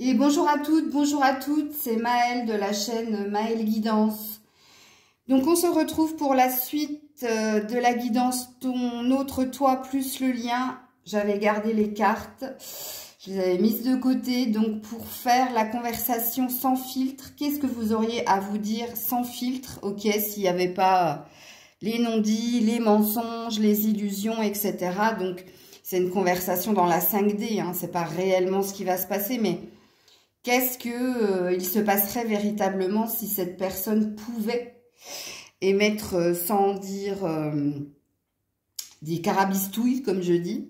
Et bonjour à toutes, c'est Maëlle de la chaîne Maëlle Guidance. Donc on se retrouve pour la suite de la guidance Ton autre toi plus le lien. J'avais gardé les cartes, je les avais mises de côté. Donc pour faire la conversation sans filtre, qu'est-ce que vous auriez à vous dire sans filtre? Ok, s'il n'y avait pas les non-dits, les mensonges, les illusions, etc. Donc c'est une conversation dans la 5D, hein, c'est pas réellement ce qui va se passer, mais qu'est-ce que il se passerait véritablement si cette personne pouvait émettre sans dire des carabistouilles, comme je dis.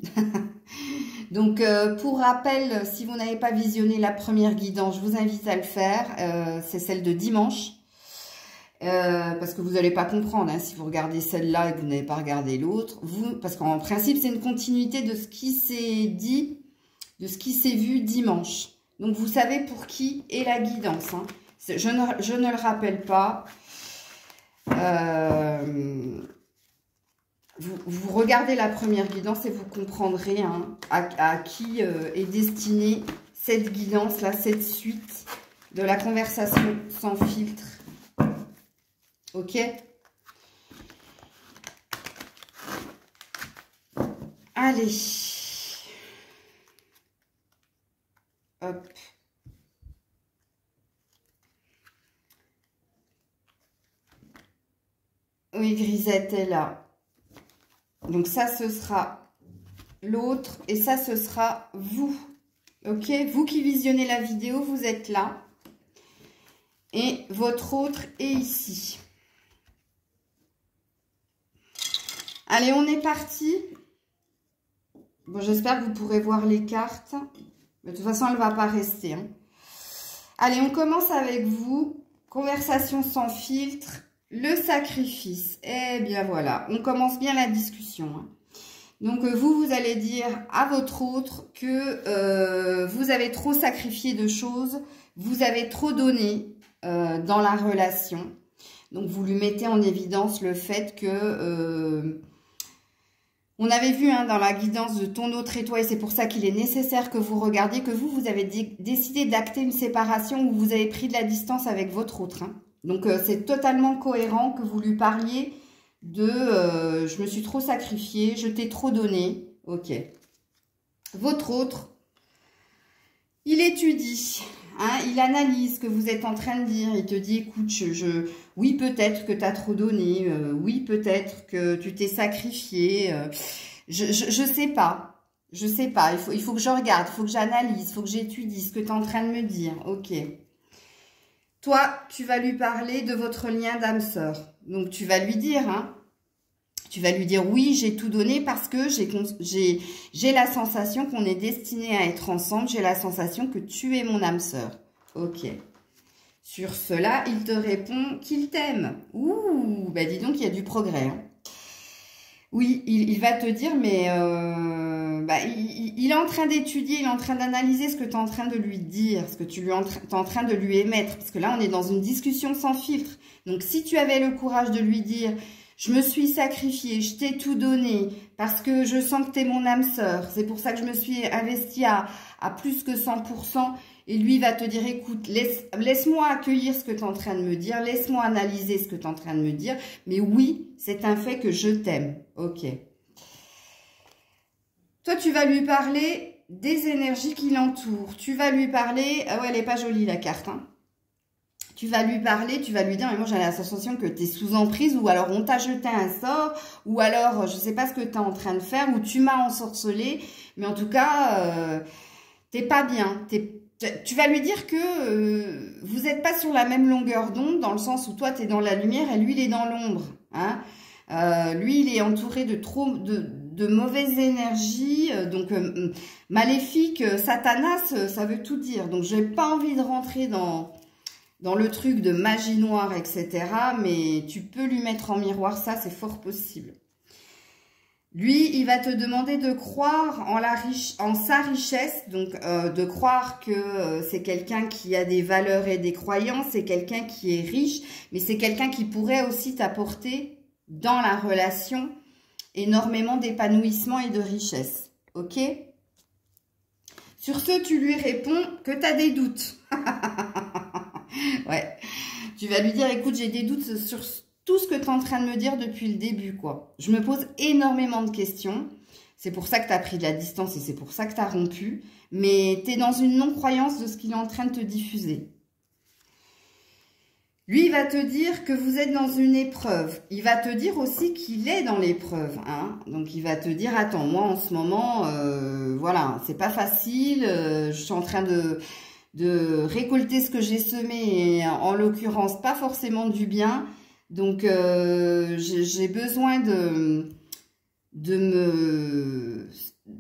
Donc, pour rappel, si vous n'avez pas visionné la première guidance, je vous invite à le faire. C'est celle de dimanche. Parce que vous n'allez pas comprendre hein, si vous regardez celle-là et que vous n'avez pas regardé l'autre. Parce qu'en principe, c'est une continuité de ce qui s'est dit, de ce qui s'est vu dimanche. Donc, vous savez pour qui est la guidance. Hein. Je ne le rappelle pas. Vous regardez la première guidance et vous comprendrez hein, à qui est destinée cette guidance-là, cette suite de la conversation sans filtre. Ok? Allez. Hop. Oui, Grisette est là. Donc ça, ce sera l'autre et ça, ce sera vous. Ok? Vous qui visionnez la vidéo, vous êtes là. Et votre autre est ici. Allez, on est parti. Bon, j'espère que vous pourrez voir les cartes. Mais de toute façon, elle ne va pas rester. Hein. Allez, on commence avec vous. Conversation sans filtre. Le sacrifice. Eh bien, voilà. On commence bien la discussion. Hein. Donc, vous allez dire à votre autre que vous avez trop sacrifié de choses. Vous avez trop donné dans la relation. Donc, vous lui mettez en évidence le fait que... on avait vu hein, dans la guidance de Ton autre et toi, et c'est pour ça qu'il est nécessaire que vous regardiez, que vous avez décidé d'acter une séparation où vous avez pris de la distance avec votre autre. Hein. Donc, c'est totalement cohérent que vous lui parliez de je me suis trop sacrifiée, je t'ai trop donné. Ok. Votre autre, il étudie, hein, il analyse ce que vous êtes en train de dire. Il te dit, écoute, oui, peut-être que tu as trop donné. Oui, peut-être que tu t'es sacrifié. Je sais pas. Je sais pas. Il faut que je regarde, il faut que j'analyse, il faut que j'étudie ce que tu es en train de me dire. Ok. Toi, tu vas lui parler de votre lien d'âme-sœur. Donc, tu vas lui dire, hein, tu vas lui dire, oui, j'ai tout donné parce que j'ai la sensation qu'on est destiné à être ensemble. J'ai la sensation que tu es mon âme-sœur. Ok. Sur cela, il te répond qu'il t'aime. Ouh, bah dis donc, il y a du progrès. Hein. Oui, il va te dire, mais il est en train d'étudier, il est en train d'analyser ce que tu es en train de lui dire, ce que tu es en train de lui émettre. Parce que là, on est dans une discussion sans filtre. Donc, si tu avais le courage de lui dire, je me suis sacrifiée, je t'ai tout donné, parce que je sens que tu es mon âme sœur, c'est pour ça que je me suis investie à plus que 100%, et lui va te dire, écoute, laisse-moi accueillir ce que tu es en train de me dire, laisse-moi analyser ce que tu es en train de me dire, mais oui, c'est un fait que je t'aime. Ok. Toi, tu vas lui parler des énergies qui l'entourent. Tu vas lui parler... Ah ouais, elle n'est pas jolie, la carte. Hein. Tu vas lui parler, tu vas lui dire... Mais moi, j'ai la sensation que tu es sous emprise, ou alors on t'a jeté un sort, ou alors, je ne sais pas ce que tu es en train de faire, ou tu m'as ensorcelé. Mais en tout cas, t'es pas bien. Tu vas lui dire que vous n'êtes pas sur la même longueur d'onde, dans le sens où toi, tu es dans la lumière et lui, il est dans l'ombre. Hein. Lui, il est entouré de mauvaises énergies, donc maléfique, Satanas, ça veut tout dire. Donc, je n'ai pas envie de rentrer dans le truc de magie noire, etc. Mais tu peux lui mettre en miroir ça, c'est fort possible. Lui, il va te demander de croire en sa richesse, donc de croire que c'est quelqu'un qui a des valeurs et des croyances, c'est quelqu'un qui est riche, mais c'est quelqu'un qui pourrait aussi t'apporter dans la relation énormément d'épanouissement et de richesse. Ok? Sur ce, tu lui réponds que tu as des doutes. Ouais. Tu vas lui dire, écoute, j'ai des doutes sur tout ce que tu es en train de me dire depuis le début, quoi. Je me pose énormément de questions. C'est pour ça que tu as pris de la distance et c'est pour ça que tu as rompu. Mais tu es dans une non-croyance de ce qu'il est en train de te diffuser. Lui, il va te dire que vous êtes dans une épreuve. Il va te dire aussi qu'il est dans l'épreuve. Hein. Donc, il va te dire, attends, moi, en ce moment, voilà, c'est pas facile. Je suis en train de récolter ce que j'ai semé. Et en l'occurrence, pas forcément du bien. Donc, j'ai besoin de me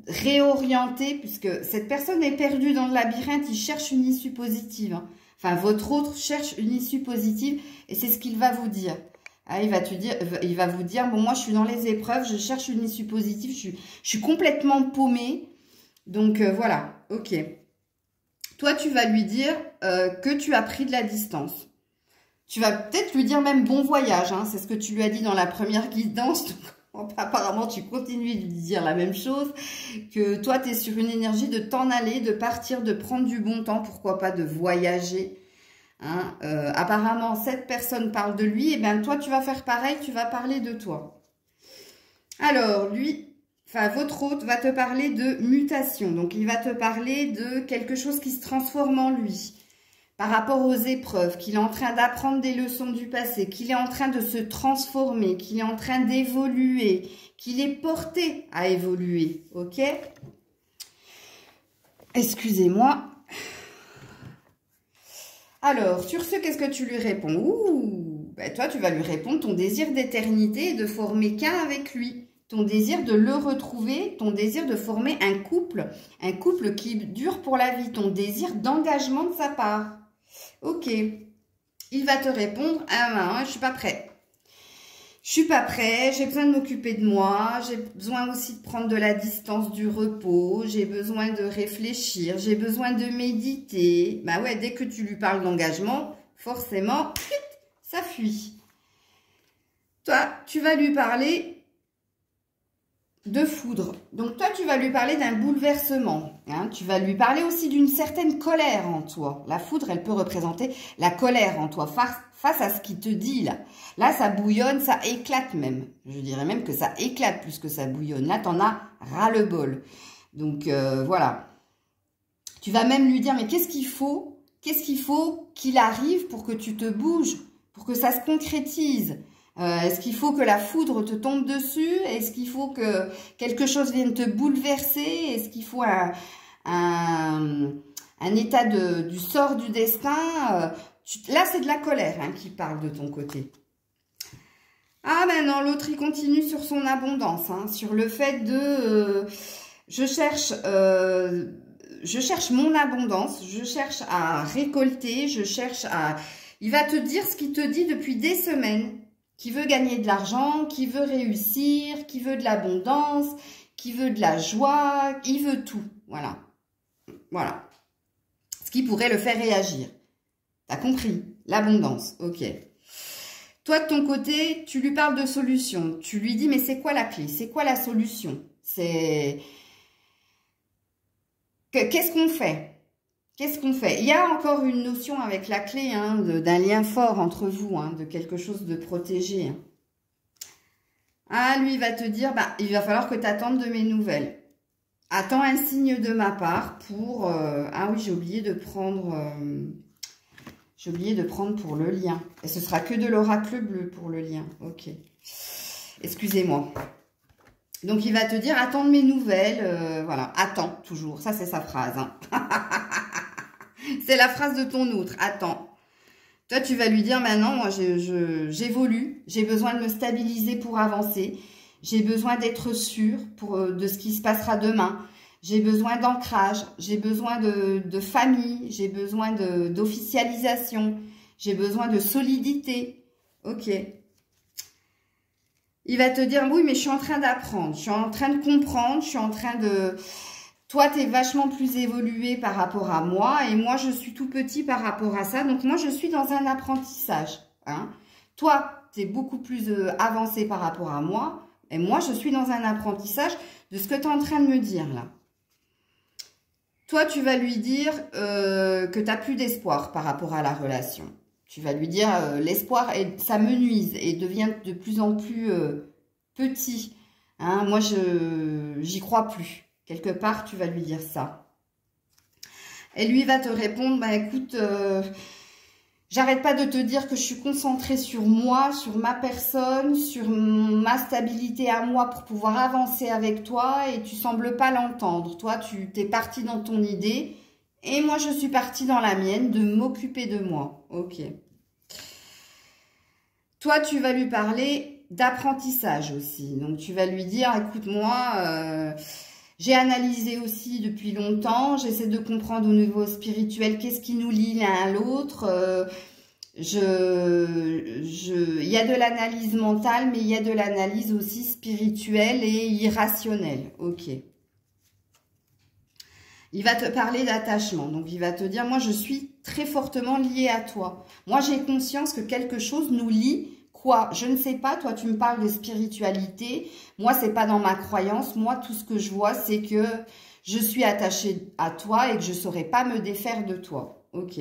réorienter. Puisque cette personne est perdue dans le labyrinthe. Il cherche une issue positive. Hein. Enfin, votre autre cherche une issue positive et c'est ce qu'il va vous dire. Ah, il va vous dire, bon, moi, je suis dans les épreuves, je cherche une issue positive, je suis complètement paumée. Donc, voilà, ok. Toi, tu vas lui dire que tu as pris de la distance. Tu vas peut-être lui dire même bon voyage, hein, c'est ce que tu lui as dit dans la première guidance. Apparemment, tu continues de lui dire la même chose, que toi, tu es sur une énergie de t'en aller, de partir, de prendre du bon temps, pourquoi pas de voyager. Hein. Apparemment, cette personne parle de lui, et bien toi, tu vas faire pareil, tu vas parler de toi. Alors, lui, enfin, votre hôte va te parler de mutation, donc il va te parler de quelque chose qui se transforme en lui. Par rapport aux épreuves, qu'il est en train d'apprendre des leçons du passé, qu'il est en train de se transformer, qu'il est en train d'évoluer, qu'il est porté à évoluer, ok? Excusez-moi. Alors, sur ce, qu'est-ce que tu lui réponds? Ouh, ben toi, tu vas lui répondre ton désir d'éternité et de former qu'un avec lui. Ton désir de le retrouver, ton désir de former un couple qui dure pour la vie, ton désir d'engagement de sa part. Ok, il va te répondre, ah non, je suis pas prêt. Je suis pas prêt, j'ai besoin de m'occuper de moi, j'ai besoin aussi de prendre de la distance, du repos, j'ai besoin de réfléchir, j'ai besoin de méditer. Bah ouais, dès que tu lui parles d'engagement, forcément, ça fuit. Toi, tu vas lui parler de foudre. Donc toi, tu vas lui parler d'un bouleversement. Hein. Tu vas lui parler aussi d'une certaine colère en toi. La foudre, elle peut représenter la colère en toi face à ce qu'il te dit là. Là, ça bouillonne, ça éclate même. Je dirais même que ça éclate plus que ça bouillonne. Là, t'en as ras-le-bol. Donc voilà. Tu vas même lui dire, mais qu'est-ce qu'il faut? Qu'est-ce qu'il faut qu'il arrive pour que tu te bouges, pour que ça se concrétise? Est-ce qu'il faut que la foudre te tombe dessus? Est-ce qu'il faut que quelque chose vienne te bouleverser? Est-ce qu'il faut un état du sort du destin? Là, c'est de la colère hein, qui parle de ton côté. Ah ben non, l'autre, il continue sur son abondance, hein, sur le fait de... je cherche mon abondance, je cherche à récolter, je cherche à... Il va te dire ce qu'il te dit depuis des semaines. Qui veut gagner de l'argent, qui veut réussir, qui veut de l'abondance, qui veut de la joie, il veut tout. Voilà. Voilà. Ce qui pourrait le faire réagir. T'as compris? L'abondance. Ok. Toi, de ton côté, tu lui parles de solution. Tu lui dis, mais c'est quoi la clé? C'est quoi la solution? C'est... Qu'est-ce qu'on fait? Qu'est-ce qu'on fait? Il y a encore une notion avec la clé, hein, d'un lien fort entre vous, hein, de quelque chose de protégé. Hein. Ah, lui, il va te dire, bah, il va falloir que tu attendes de mes nouvelles. Attends un signe de ma part pour... ah oui, j'ai oublié de prendre... pour le lien. Et ce sera que de l'oracle bleu pour le lien. Ok. Excusez-moi. Donc, il va te dire, attends de mes nouvelles. Voilà, attends, toujours. Ça, c'est sa phrase. Hein. C'est la phrase de ton autre. Attends. Toi, tu vas lui dire, maintenant, moi, j'évolue. J'ai besoin de me stabiliser pour avancer. J'ai besoin d'être sûre de ce qui se passera demain. J'ai besoin d'ancrage. J'ai besoin de famille. J'ai besoin d'officialisation. J'ai besoin de solidité. Ok. Il va te dire, oui, mais je suis en train d'apprendre. Je suis en train de comprendre. Je suis en train de... Toi, tu es vachement plus évolué par rapport à moi et moi, je suis tout petit par rapport à ça. Donc, moi, je suis dans un apprentissage. Hein. Toi, tu es beaucoup plus avancé par rapport à moi et moi, je suis dans un apprentissage de ce que tu es en train de me dire là. Toi, tu vas lui dire que tu n'as plus d'espoir par rapport à la relation. Tu vas lui dire l'espoir, ça me nuise et devient de plus en plus petit. Hein, moi, j'y crois plus. Quelque part, tu vas lui dire ça. Et lui va te répondre, bah écoute, j'arrête pas de te dire que je suis concentrée sur moi, sur ma personne, sur ma stabilité à moi pour pouvoir avancer avec toi et tu sembles pas l'entendre. Toi, tu t'es parti dans ton idée et moi, je suis partie dans la mienne de m'occuper de moi. Ok. Toi, tu vas lui parler d'apprentissage aussi. Donc, tu vas lui dire, écoute, moi, j'ai analysé aussi depuis longtemps, j'essaie de comprendre au niveau spirituel qu'est-ce qui nous lie l'un à l'autre. Il y a de l'analyse mentale, mais il y a de l'analyse aussi spirituelle et irrationnelle. Ok. Il va te parler d'attachement. Donc, il va te dire, moi, je suis très fortement liée à toi. Moi, j'ai conscience que quelque chose nous lie. Quoi? Je ne sais pas. Toi, tu me parles de spiritualité. Moi, c'est pas dans ma croyance. Moi, tout ce que je vois, c'est que je suis attachée à toi et que je ne saurais pas me défaire de toi. Ok.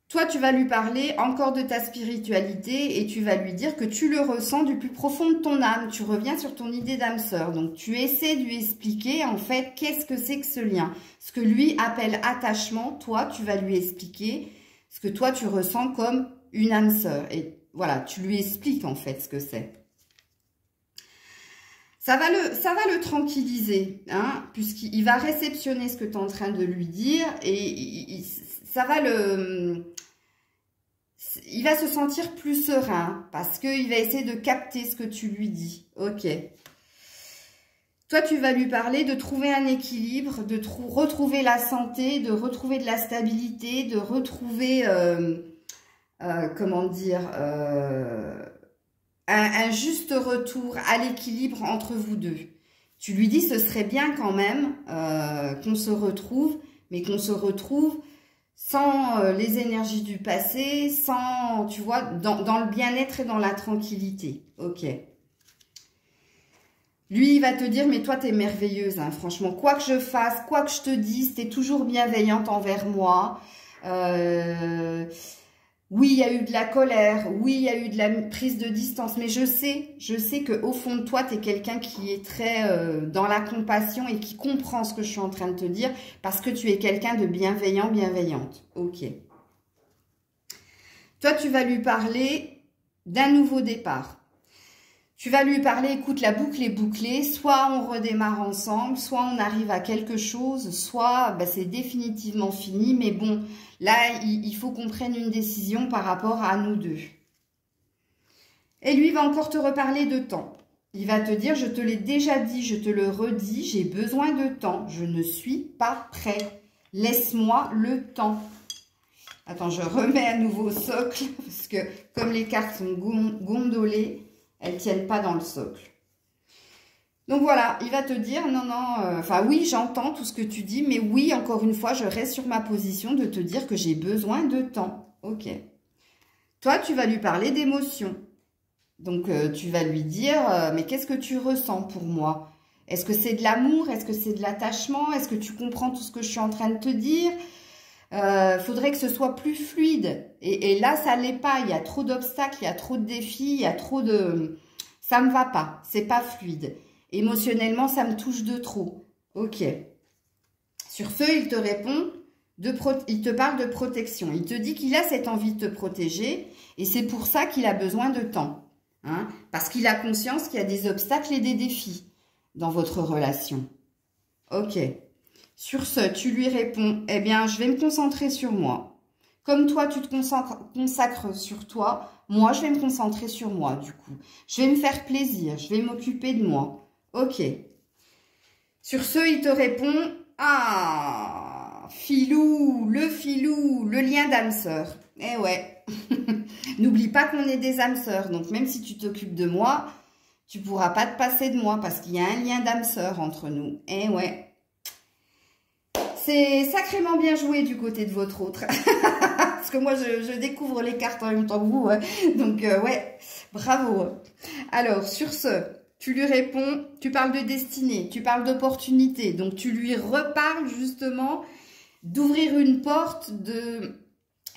Toi, tu vas lui parler encore de ta spiritualité et tu vas lui dire que tu le ressens du plus profond de ton âme. Tu reviens sur ton idée d'âme sœur. Donc, tu essaies de lui expliquer, en fait, qu'est-ce que c'est que ce lien. Ce que lui appelle attachement, toi, tu vas lui expliquer ce que toi, tu ressens comme une âme sœur. Et voilà, tu lui expliques, en fait, ce que c'est. Ça va le tranquilliser, hein, puisqu'il va réceptionner ce que tu es en train de lui dire et ça va il va se sentir plus serein parce qu'il va essayer de capter ce que tu lui dis. Ok. Toi, tu vas lui parler de trouver un équilibre, de retrouver la santé, de retrouver de la stabilité, de retrouver, comment dire, un juste retour à l'équilibre entre vous deux. Tu lui dis, ce serait bien quand même qu'on se retrouve, mais qu'on se retrouve sans les énergies du passé, sans, tu vois, dans le bien-être et dans la tranquillité. Ok. Lui, il va te dire, mais toi, t'es merveilleuse, hein, franchement. Quoi que je fasse, quoi que je te dise, t'es toujours bienveillante envers moi. Oui, il y a eu de la colère, oui, il y a eu de la prise de distance, mais je sais qu'au fond de toi, tu es quelqu'un qui est très dans la compassion et qui comprend ce que je suis en train de te dire parce que tu es quelqu'un de bienveillant, bienveillante. Ok. Toi, tu vas lui parler d'un nouveau départ. Tu vas lui parler, écoute, la boucle est bouclée, soit on redémarre ensemble, soit on arrive à quelque chose, soit ben, c'est définitivement fini, mais bon, là, il faut qu'on prenne une décision par rapport à nous deux. Et lui, il va encore te reparler de temps. Il va te dire, je te l'ai déjà dit, je te le redis, j'ai besoin de temps, je ne suis pas prêt. Laisse-moi le temps. Attends, je remets à nouveau au socle, parce que comme les cartes sont gondolées, elles ne tiennent pas dans le socle. Donc voilà, il va te dire, non, enfin oui, j'entends tout ce que tu dis, mais oui, encore une fois, je reste sur ma position de te dire que j'ai besoin de temps. Ok. Toi, tu vas lui parler d'émotions. Donc, tu vas lui dire, mais qu'est-ce que tu ressens pour moi? Est-ce que c'est de l'amour? Est-ce que c'est de l'attachement? Est-ce que tu comprends tout ce que je suis en train de te dire? Faudrait que ce soit plus fluide. Et là, ça l'est pas. Il y a trop d'obstacles, il y a trop de défis, il y a trop de... Ça me va pas. C'est pas fluide. Émotionnellement, ça me touche de trop. Ok. Sur ce, il te répond, il te parle de protection. Il te dit qu'il a cette envie de te protéger et c'est pour ça qu'il a besoin de temps. Hein, parce qu'il a conscience qu'il y a des obstacles et des défis dans votre relation. Ok. Sur ce, tu lui réponds, eh bien, je vais me concentrer sur moi. Comme toi, tu te consacres sur toi, moi, je vais me concentrer sur moi, du coup. Je vais me faire plaisir, je vais m'occuper de moi. Ok. Sur ce, il te répond, ah, filou, le lien d'âme sœur. Eh ouais. N'oublie pas qu'on est des âmes sœurs, donc même si tu t'occupes de moi, tu ne pourras pas te passer de moi parce qu'il y a un lien d'âme sœur entre nous. Eh ouais. C'est sacrément bien joué du côté de votre autre. Parce que moi, je découvre les cartes en même temps que vous. Ouais. Donc, ouais, bravo. Alors, sur ce, tu lui réponds, tu parles de destinée, tu parles d'opportunité. Donc, tu lui reparles justement d'ouvrir une porte, de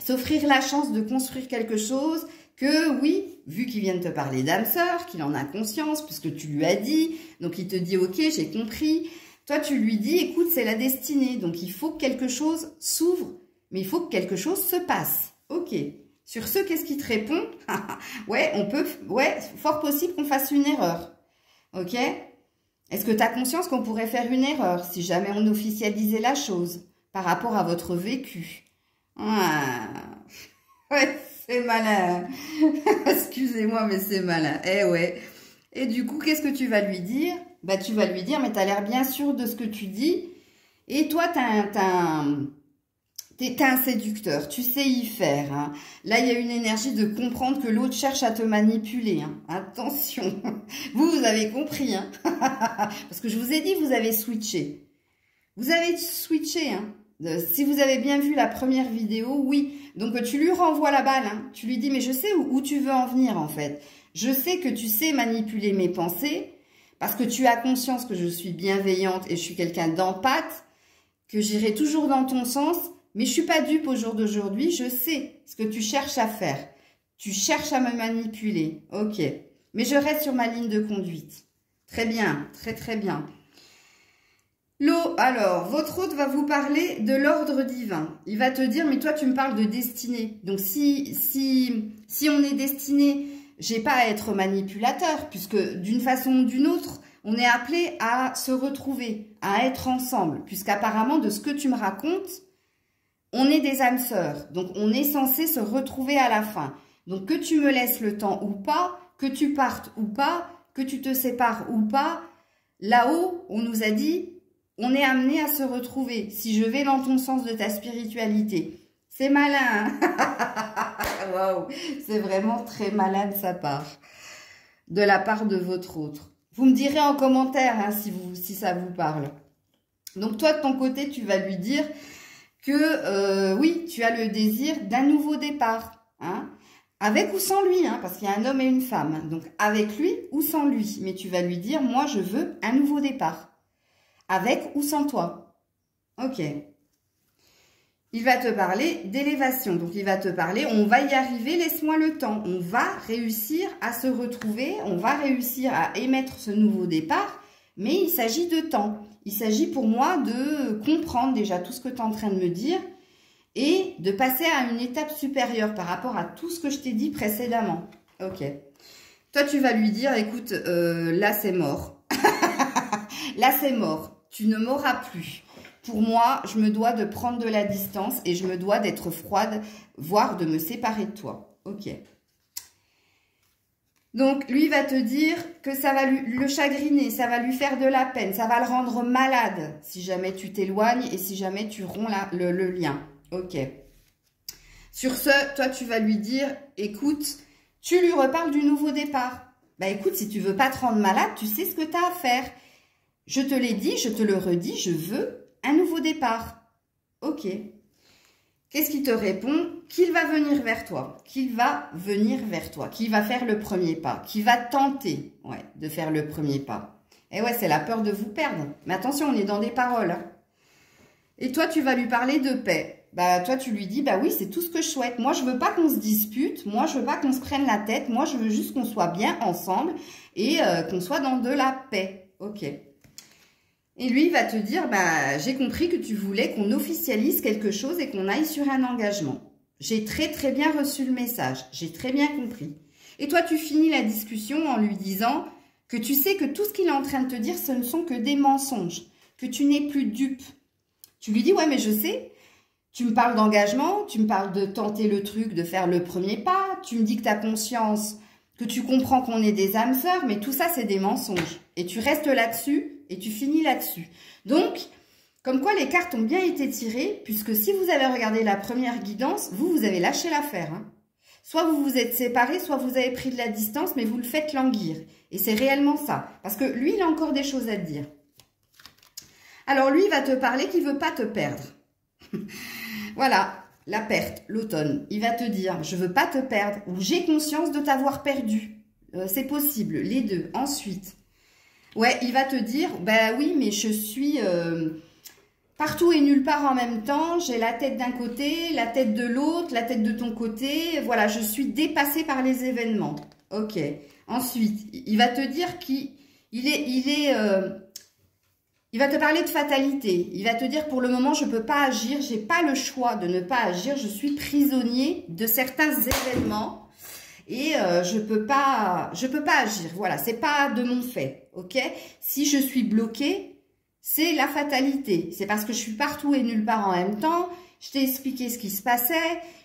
s'offrir la chance de construire quelque chose que, oui, vu qu'il vient de te parler d'âme sœur, qu'il en a conscience, puisque tu lui as dit, donc il te dit, ok, j'ai compris. Toi, tu lui dis, écoute, c'est la destinée, donc il faut que quelque chose s'ouvre, mais il faut que quelque chose se passe. Ok. Sur ce, qu'est-ce qu'il te répond? Ouais, fort possible qu'on fasse une erreur. Ok? Est-ce que tu as conscience qu'on pourrait faire une erreur si jamais on officialisait la chose par rapport à votre vécu? Ah, ouais, c'est malin. Excusez-moi, mais c'est malin. Eh ouais. Et du coup, qu'est-ce que tu vas lui dire? Bah, tu vas lui dire, mais tu as l'air bien sûr de ce que tu dis. Et toi, t'es un séducteur, tu sais y faire. Hein. Là, il y a une énergie de comprendre que l'autre cherche à te manipuler. Hein. Attention, vous avez compris. Hein. Parce que je vous ai dit, vous avez switché. Vous avez switché. Hein. Si vous avez bien vu la première vidéo, oui. Donc, tu lui renvoies la balle. Hein. Tu lui dis, mais je sais où tu veux en venir, en fait. Je sais que tu sais manipuler mes pensées parce que tu as conscience que je suis bienveillante et je suis quelqu'un d'empathe, que j'irai toujours dans ton sens. Mais je suis pas dupe au jour d'aujourd'hui, je sais ce que tu cherches à faire. Tu cherches à me manipuler, ok. Mais je reste sur ma ligne de conduite. Très bien, très très bien. L'eau, alors, votre hôte va vous parler de l'ordre divin. Il va te dire, mais toi tu me parles de destinée. Donc si on est destiné, j'ai pas à être manipulateur, puisque d'une façon ou d'une autre, on est appelé à se retrouver, à être ensemble. Puisqu'apparemment, de ce que tu me racontes, on est des âmes sœurs, donc on est censé se retrouver à la fin. Donc que tu me laisses le temps ou pas, que tu partes ou pas, que tu te sépares ou pas, là-haut, on nous a dit, on est amené à se retrouver. Si je vais dans ton sens de ta spiritualité, c'est malin. Waouh, c'est vraiment très malin de sa part, de la part de votre autre. Vous me direz en commentaire hein, si ça vous parle. Donc toi, de ton côté, tu vas lui dire que oui, tu as le désir d'un nouveau départ, hein, avec ou sans lui, hein, parce qu'il y a un homme et une femme, donc avec lui ou sans lui, mais tu vas lui dire, moi je veux un nouveau départ, avec ou sans toi, ok. Il va te parler d'élévation, donc il va te parler, on va y arriver, laisse-moi le temps, on va réussir à se retrouver, on va réussir à émettre ce nouveau départ, mais il s'agit de temps. Il s'agit pour moi de comprendre déjà tout ce que tu es en train de me dire et de passer à une étape supérieure par rapport à tout ce que je t'ai dit précédemment. Ok. Toi, tu vas lui dire, écoute, là, c'est mort. Là, c'est mort. Tu ne m'auras plus. Pour moi, je me dois de prendre de la distance et je me dois d'être froide, voire de me séparer de toi. Ok. Donc, lui va te dire que ça va le chagriner, ça va lui faire de la peine, ça va le rendre malade si jamais tu t'éloignes et si jamais tu romps le lien. Ok. Sur ce, toi, tu vas lui dire, écoute, tu lui reparles du nouveau départ. Bah écoute, si tu veux pas te rendre malade, tu sais ce que tu as à faire. Je te l'ai dit, je te le redis, je veux un nouveau départ. Ok. Qu'est-ce qu'il te répond? Qu'il va venir vers toi, qu'il va venir vers toi, qu'il va faire le premier pas, qu'il va tenter de faire le premier pas. Et ouais, c'est la peur de vous perdre. Mais attention, on est dans des paroles. Hein. Et toi, tu vas lui parler de paix. Bah, toi, tu lui dis, bah oui, c'est tout ce que je souhaite. Moi, je veux pas qu'on se dispute. Moi, je veux pas qu'on se prenne la tête. Moi, je veux juste qu'on soit bien ensemble et qu'on soit dans de la paix. Ok. Et lui, il va te dire, bah, j'ai compris que tu voulais qu'on officialise quelque chose et qu'on aille sur un engagement. J'ai très très bien reçu le message, j'ai très bien compris. Et toi, tu finis la discussion en lui disant que tu sais que tout ce qu'il est en train de te dire, ce ne sont que des mensonges, que tu n'es plus dupe. Tu lui dis, ouais, mais je sais, tu me parles d'engagement, tu me parles de tenter le truc, de faire le premier pas, tu me dis que tu as conscience, que tu comprends qu'on est des âmes sœurs, mais tout ça, c'est des mensonges. Et tu restes là-dessus. Et tu finis là-dessus. Donc, comme quoi les cartes ont bien été tirées, puisque si vous avez regardé la première guidance, vous avez lâché l'affaire. Hein. Soit vous vous êtes séparés, soit vous avez pris de la distance, mais vous le faites languir. Et c'est réellement ça. Parce que lui, il a encore des choses à te dire. Alors lui, il va te parler qu'il ne veut pas te perdre. Voilà, la perte, l'automne. Il va te dire, je ne veux pas te perdre, ou j'ai conscience de t'avoir perdu. C'est possible, les deux. Ensuite... Ouais, il va te dire, bah oui, mais je suis partout et nulle part en même temps. J'ai la tête d'un côté, la tête de l'autre, la tête de ton côté. Voilà, je suis dépassée par les événements. Ok. Ensuite, il va te dire il va te parler de fatalité. Il va te dire, pour le moment, je ne peux pas agir. J'ai pas le choix de ne pas agir. Je suis prisonnier de certains événements. Et je peux pas agir. Voilà, c'est pas de mon fait, ok? Si je suis bloquée, c'est la fatalité. C'est parce que je suis partout et nulle part en même temps. Je t'ai expliqué ce qui se passait.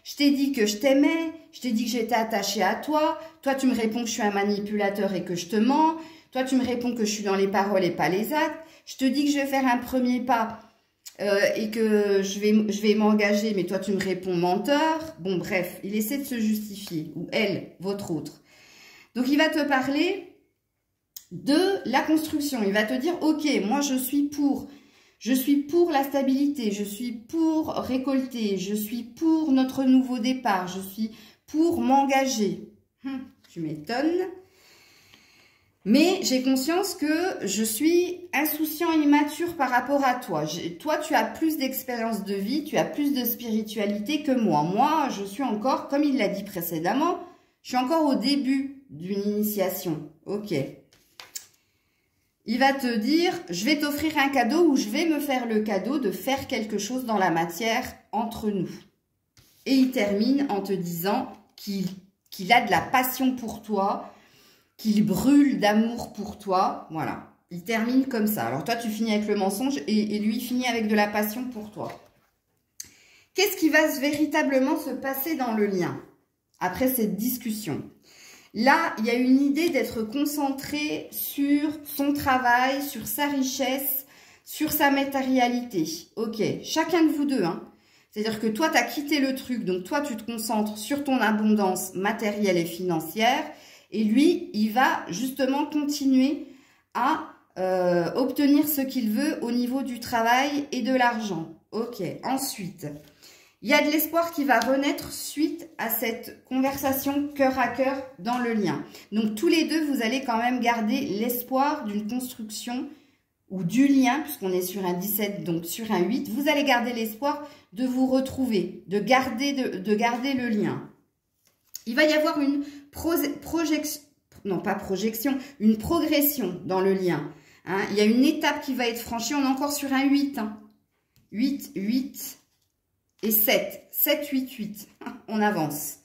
Je t'ai dit que je t'aimais. Je t'ai dit que j'étais attachée à toi. Toi, tu me réponds que je suis un manipulateur et que je te mens. Toi, tu me réponds que je suis dans les paroles et pas les actes. Je te dis que je vais faire un premier pas. Et que je vais m'engager, mais toi tu me réponds menteur. Bon bref, il essaie de se justifier, ou elle, votre autre. Donc il va te parler de la construction. Il va te dire, ok, moi je suis pour la stabilité, je suis pour récolter, je suis pour notre nouveau départ, je suis pour m'engager. Tu m'étonnes. Mais j'ai conscience que je suis insouciant et immature par rapport à toi. Toi, tu as plus d'expérience de vie, tu as plus de spiritualité que moi. Moi, je suis encore, comme il l'a dit précédemment, je suis encore au début d'une initiation. Ok. Il va te dire, je vais t'offrir un cadeau ou je vais me faire le cadeau de faire quelque chose dans la matière entre nous. Et il termine en te disant qu'il a de la passion pour toi, qu'il brûle d'amour pour toi, voilà. Il termine comme ça. Alors toi, tu finis avec le mensonge et lui, il finit avec de la passion pour toi. Qu'est-ce qui va véritablement se passer dans le lien après cette discussion? Là, il y a une idée d'être concentré sur son travail, sur sa richesse, sur sa matérialité. Ok, chacun de vous deux, hein. C'est-à-dire que toi, tu as quitté le truc, donc toi, tu te concentres sur ton abondance matérielle et financière. Et lui, il va justement continuer à obtenir ce qu'il veut au niveau du travail et de l'argent. Ok, ensuite, il y a de l'espoir qui va renaître suite à cette conversation cœur à cœur dans le lien. Donc, tous les deux, vous allez quand même garder l'espoir d'une construction ou du lien, puisqu'on est sur un 17, donc sur un 8. Vous allez garder l'espoir de vous retrouver, de garder le lien. Il va y avoir une une progression dans le lien. Hein. Il y a une étape qui va être franchie. On est encore sur un 8. Hein. 8, 8 et 7. 7, 8, 8. On avance.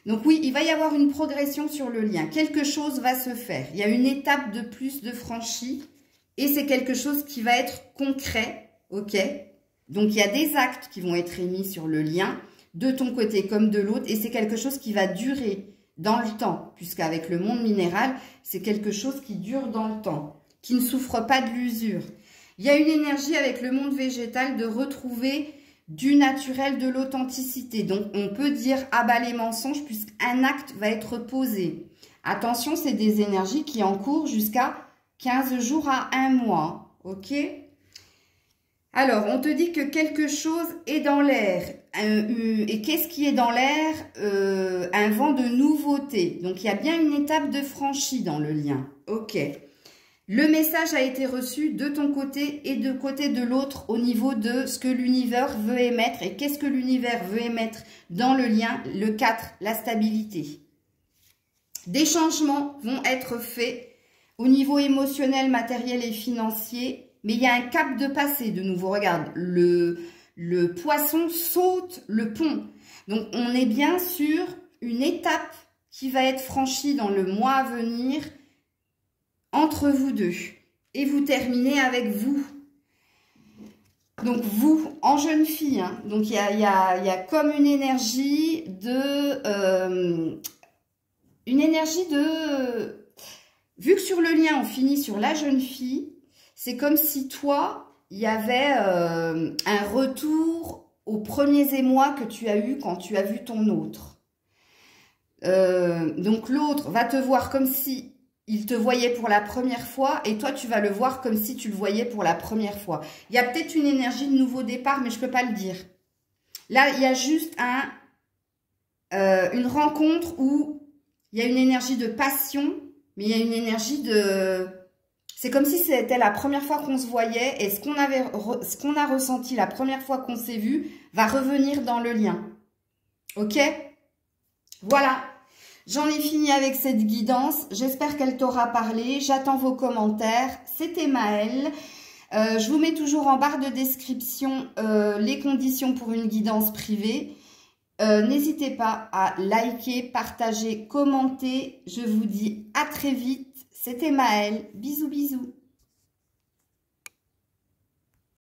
Donc oui, il va y avoir une progression sur le lien. Quelque chose va se faire. Il y a une étape de plus de franchie. Et c'est quelque chose qui va être concret. Ok? Donc il y a des actes qui vont être émis sur le lien, de ton côté comme de l'autre, et c'est quelque chose qui va durer dans le temps, puisqu'avec le monde minéral, c'est quelque chose qui dure dans le temps, qui ne souffre pas de l'usure. Il y a une énergie avec le monde végétal de retrouver du naturel, de l'authenticité. Donc, on peut dire abat les mensonges, puisqu'un acte va être posé. Attention, c'est des énergies qui encourent jusqu'à 15 jours à 1 mois, ok ? Alors, on te dit que quelque chose est dans l'air. Et qu'est-ce qui est dans l'air? Un vent de nouveauté. Donc, il y a bien une étape de franchie dans le lien. Ok. Le message a été reçu de ton côté et de côté de l'autre au niveau de ce que l'univers veut émettre. Et qu'est-ce que l'univers veut émettre dans le lien? Le 4, la stabilité. Des changements vont être faits au niveau émotionnel, matériel et financier. Mais il y a un cap de passé de nouveau. Regarde, le poisson saute le pont. Donc, on est bien sur une étape qui va être franchie dans le mois à venir entre vous deux. Et vous terminez avec vous. Donc, vous, en jeune fille. Hein, donc, il y a comme une énergie de... vu que sur le lien, on finit sur la jeune fille, c'est comme si toi, il y avait un retour aux premiers émois que tu as eu quand tu as vu ton autre. Donc l'autre va te voir comme si il te voyait pour la première fois et toi, tu vas le voir comme si tu le voyais pour la première fois. Il y a peut-être une énergie de nouveau départ, mais je ne peux pas le dire. Là, il y a juste une rencontre où il y a une énergie de passion, mais il y a une énergie de... C'est comme si c'était la première fois qu'on se voyait et ce qu'on a ressenti la première fois qu'on s'est vu va revenir dans le lien. Ok? Voilà. J'en ai fini avec cette guidance. J'espère qu'elle t'aura parlé. J'attends vos commentaires. C'était Maëlle. Je vous mets toujours en barre de description les conditions pour une guidance privée. N'hésitez pas à liker, partager, commenter. Je vous dis à très vite. C'était Maëlle. Bisous, bisous.